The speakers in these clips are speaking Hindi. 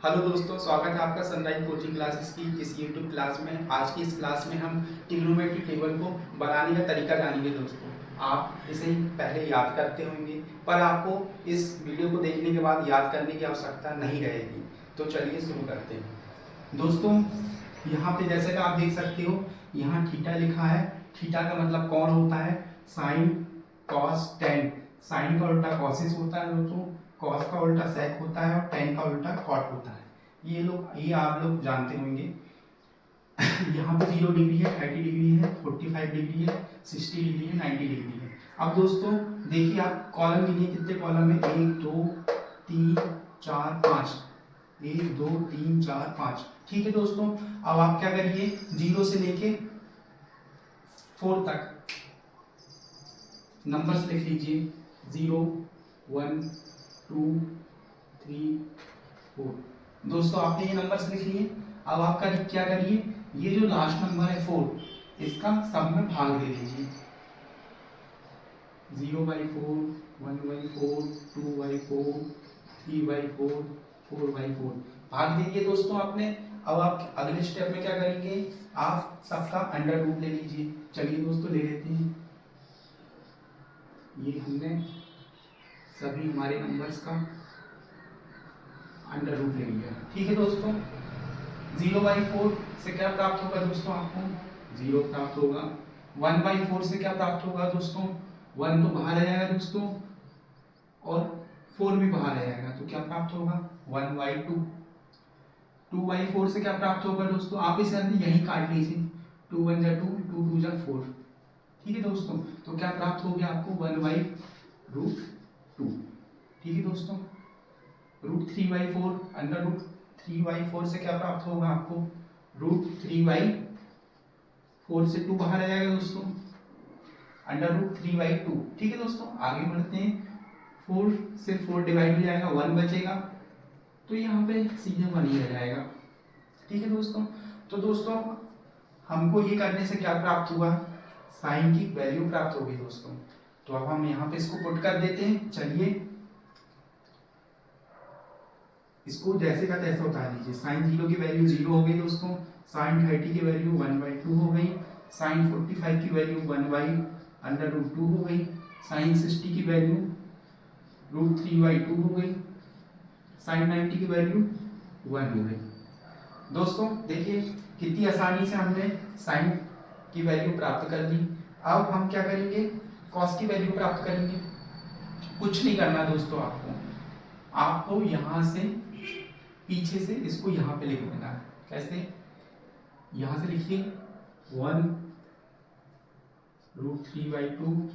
हेलो दोस्तों, स्वागत है आपका सनराइज कोचिंग क्लासेस की इस यूट्यूब क्लास में। आज की इस क्लास में हम ट्रिग्नोमेट्री टेबल को बनाने का तरीका जानेंगे। दोस्तों, आप इसे पहले याद करते होंगे, पर आपको इस वीडियो को देखने के बाद याद करने की आवश्यकता नहीं रहेगी। तो चलिए शुरू करते हैं। दोस्तों, यहाँ पे जैसे कि आप देख सकते हो, यहाँ थीटा लिखा है। थीटा का मतलब कौन होता है? Sign, cos, ten. साइन का उल्टा कॉसिस होता है दोस्तों, कॉस का उल्टा सेक होता है और टेन का उल्टा कॉट होता है। ये आप लोग जानते होंगे। यहाँ पे 0 डिग्री है, 30 डिग्री है, 45 डिग्री है, 60 डिग्री है, 90 डिग्री है। अब दोस्तों देखिए, आप कॉलम गिनिए, कितने कॉलम है? 1 2 3 4 5। 1 2 3 4 5। ठीक है दोस्तों, अब आप क्या करिए, 0 से लेके 4 तक नंबर्स लिख लीजिए। 0 1 2 3 4। दोस्तों आपने ये नंबर्स लिख लिए। अब आप क्या करिए, ये जो लास्ट नंबर है 4, इसका सब में भाग दे दीजिए। 0/4, 1/4, 2/4, 3/4, 4/4 भाग दीजिए दोस्तों आपने। अब आप अगले स्टेप में क्या करेंगे, आप सबका अंडर रूट ले लीजिए। चलिए दोस्तों ले लेते हैं। ये हमने सभी हमारे नंबर्स का अंडर रूट ले लिया। ठीक है दोस्तों, 0/4 से क्या प्राप्त होगा दोस्तों? आपको 0 प्राप्त होगा। 1/4 से क्या प्राप्त होगा दोस्तों? 1 तो बाहर आ जाएगा दोस्तों, और 4 भी बाहर आ जाएगा, तो क्या प्राप्त होगा? 1/2। 2/4 से क्या प्राप्त होगा दोस्तों? आप इसे यही काट लीजिए। 2 1 जा 2, 2 2 जा 4। ठीक है दोस्तों, तो क्या प्राप्त हो गया आपको? 1/√2। ठीक है दोस्तों, √3/4, अंडर रूट 3/4 से क्या प्राप्त होगा आपको? √3/4 से 2 बाहर आ जाएगा दोस्तों, अंडर रूट 3/2। ठीक है दोस्तों, आगे बढ़ते हैं। 4 से 4 डिवाइड हो जाएगा, 1 बचेगा, तो यहाँ पे सीधे 1 ही रह जाएगा। ठीक है दोस्तों, तो दोस्तों हमको ये करने से क्या प्राप्त हुआ? साइन की वैल्यू प्राप्त होगी दोस्तों। तो अब हम यहाँ पे इसको पुट कर देते हैं। चलिए इसको जैसे का तैसा उतार लीजिए। साइन 0 की वैल्यू 0 हो गई दोस्तों, साइन 30 की वैल्यू 1/2 हो गई, साइन 45 की वैल्यू 1/√2 हो गई, साइन 60 की वैल्यू √3/2 हो गई, साइन 90 की वैल्यू 1 हो गई। दोस्तों देखिए कितनी आसानी से हमने साइन की वैल्यू प्राप्त कर ली। अब हम क्या करेंगे, कॉस की वैल्यू प्राप्त करेंगे। कुछ नहीं करना दोस्तों, आपको यहां से पीछे से इसको यहाँ पे लिख देना है। कैसे? यहां से लिखिए 1√3/2,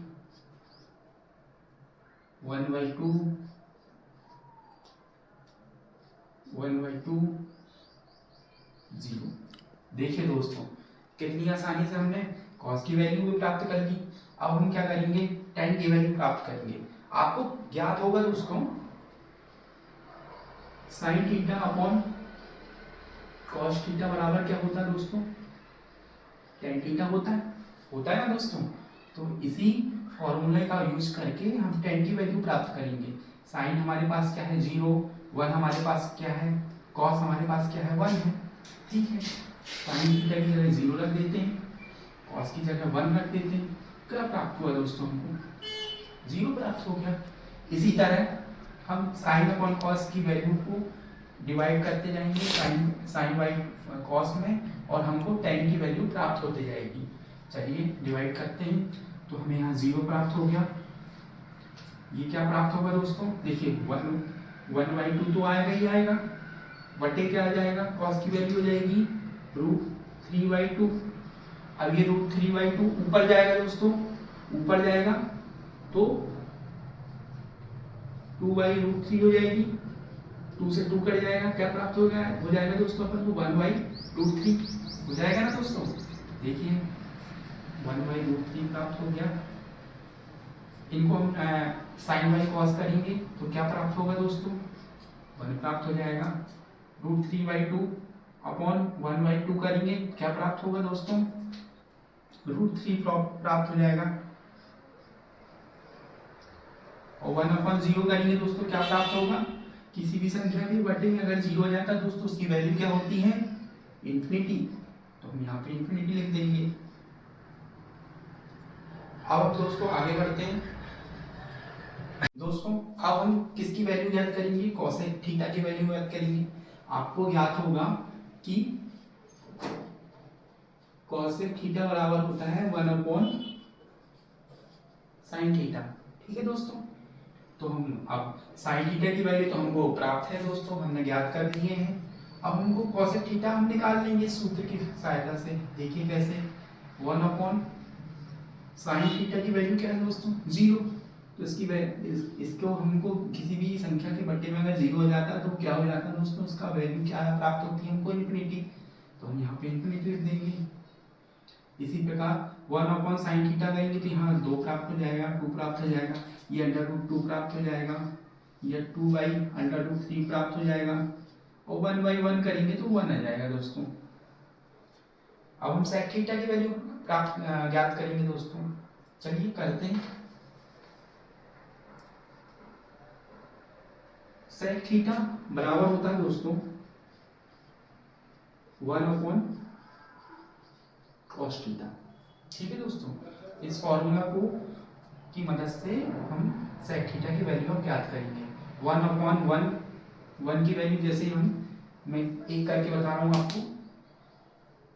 1/2, 1/2, 0। देखिए दोस्तों कितनी आसानी से हमने कॉस की वैल्यू भी प्राप्त कर ली। अब हम क्या करेंगे, टेन की वैल्यू प्राप्त करेंगे। आपको ज्ञात होगा दोस्तों, sine theta upon cos theta बराबर क्या होता है दोस्तों? टेन थीटा होता है ना दोस्तों। तो इसी फॉर्मूले का यूज करके हम टेन की वैल्यू प्राप्त करेंगे। साइन हमारे पास क्या है? 0। 1 हमारे पास क्या है? कॉस हमारे पास क्या है? 1 है। ठीक है, साइन थीटा की जगह 0 रख देते हैं, कॉस की जगह 1 रख देते हैं। क्या प्राप्त हुआ दोस्तों? हमको 0 प्राप्त हो गया। इसी तरह हम साइन अपॉन कॉस की वैल्यू को डिवाइड करते जाएंगे साइन बाई कॉस में, और हमको टेन की वैल्यू प्राप्त होती जाएगी। चलिए डिवाइड करते हैं, तो हमें यहाँ 0 प्राप्त हो गया। ये क्या प्राप्त होगा दोस्तों? देखिए 1/2 तो आएगा ही आएगा, बटे क्या आ जाएगा? कॉस की वैल्यू हो जाएगी √3/2। अब ये √3/2 ऊपर जाएगा दोस्तों, ऊपर जाएगा तो 2/√3 हो जाएगी। 2 से 2 कट जाएगा, क्या प्राप्त हो जाएगा दोस्तों अपन को? 1/√3 हो जाएगा ना दोस्तों। देखिए 1/√3 प्राप्त हो गया। इनको हम साइन बाई कॉस करेंगे तो क्या प्राप्त होगा दोस्तों? 1 प्राप्त हो जाएगा। √3/2 अपॉन 1/2 करेंगे, क्या प्राप्त होगा दोस्तों? √3 प्राप्त हो जाएगा। और 1/0 करेंगे दोस्तों, क्या प्राप्त होगा? किसी भी संख्या के बर्थडे में अगर 0 हो जाता है दोस्तों उसकी वैल्यू क्या होती है, इन्फिनिटी। तो हम यहाँ पे इन्फिनिटी लिख देंगे। अब दोस्तों आगे बढ़ते हैं। दोस्तों अब हम किसकी वैल्यू ज्ञात करेंगे, कोसेक थीटा की वैल्यू ज्ञात करेंगे। आपको ज्ञात होगा कि कोसेक थीटा बराबर होता है 1/sin थीटा। ठीक है दोस्तों, तो हम अब sin थीटा की वैल्यू तो हमको प्राप्त है दोस्तों, हमने ज्ञात कर दिए हैं। अब हमको कोसेक थीटा हम निकाल लेंगे सूत्र की सहायता से। देखिए कैसे, 1/sin थीटा की वैल्यू क्या है दोस्तों, 0। तो इसको हमको किसी भी संख्या के बट्टे में अगर 0 हो जाता है तो क्या हो जाता है दोस्तों, उसका वैल्यू क्या प्राप्त होती है हमको, इन्फिनिटी। तो हम यहाँ पे इन्फिनिटी लिख देंगे। इसी प्रकार 1/sin थीटा करेंगे तो यहाँ 2 प्राप्त हो जाएगा, 2 प्राप्त हो जाएगा, ये √2 प्राप्त हो जाएगा, ये 2/√3 प्राप्त हो जाएगा, और 1/1 करेंगे तो 1 आ जाएगा दोस्तों। अब हम sec थीटा की वैल्यू ज्ञात करेंगे दोस्तों। चलिए करते हैं। sec थीटा बराबर होता है दोस्तों 1/cos थीटा। ठीक है दोस्तों, इस फॉर्मूला को की मदद से हम sec थीटा की वैल्यू ज्ञात करेंगे। 1/1 की वैल्यू जैसे मैं एक करके बता रहा हूँ आपको।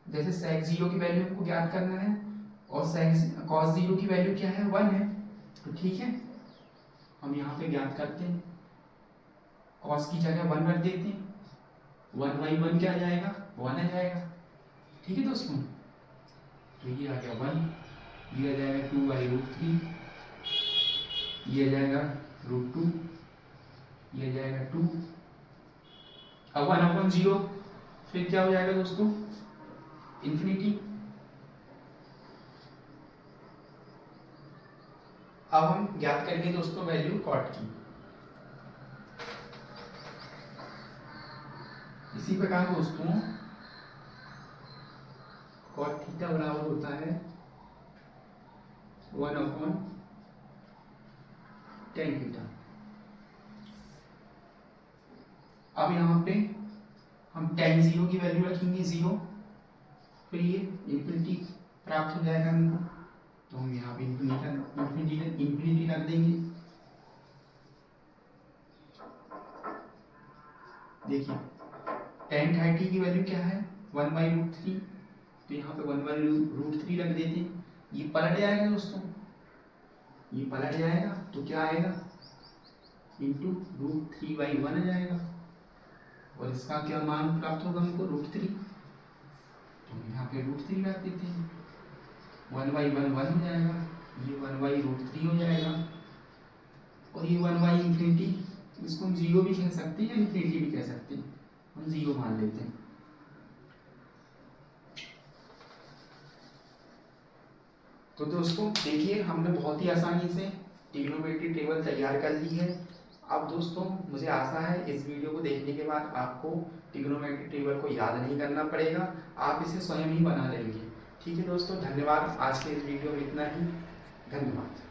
जैसे sec 0 की वैल्यू हमको ज्ञात करना है और cos 0 की वैल्यू क्या है, 1 है। तो ठीक है, हम यहाँ पे ज्ञात करते हैं। cos की जगह 1 रख देते हैं, 1/1 क्या आ जाएगा, 1 आ जाएगा। ठीक है दोस्तों, तो ये आ गया 1, ये आ जाएगा 2/√3, ये आ जाएगा √2, ये आ जाएगा 2। अब 1/0 फिर क्या हो जाएगा दोस्तों, इन्फिनिटी। अब हम ज्ञात करेंगे दोस्तों वैल्यू कॉट की। इसी प्रकार दोस्तों कॉट थीटा बराबर होता है 1/tan थीटा। अब यहाँ पे हम tan 0 की वैल्यू रखेंगे 0, फिर ये इन्फिनिटी प्राप्त हो जाएगा हमको। तो हम यहाँ पे इन्फिनिटी रख देंगे। देखिए tan 30 की वैल्यू क्या है, 1/√3। तो यहाँ पे 1/√3 रख देते हैं। ये पलट जाएगा दोस्तों, ये पलट जाएगा तो क्या आएगा, इंटू √3/1 आ जाएगा, और इसका क्या मान प्राप्त होगा हमको, √3। तो हम यहाँ पे √3 रख देते हैं। 1/1 1 हो जाएगा, ये 1/√3 हो जाएगा, और ये 1/∞, इसको हम 0 भी कह सकते हैं या इन्फिनिटी भी कह सकते हैं, हम 0 मान लेते हैं। तो दोस्तों देखिए, हमने बहुत ही आसानी से ट्रिग्नोमेट्री टेबल तैयार कर ली है। अब दोस्तों मुझे आशा है इस वीडियो को देखने के बाद आपको ट्रिग्नोमेट्री टेबल को याद नहीं करना पड़ेगा, आप इसे स्वयं ही बना लेंगे। ठीक है दोस्तों, धन्यवाद। आज के इस वीडियो में इतना ही, धन्यवाद।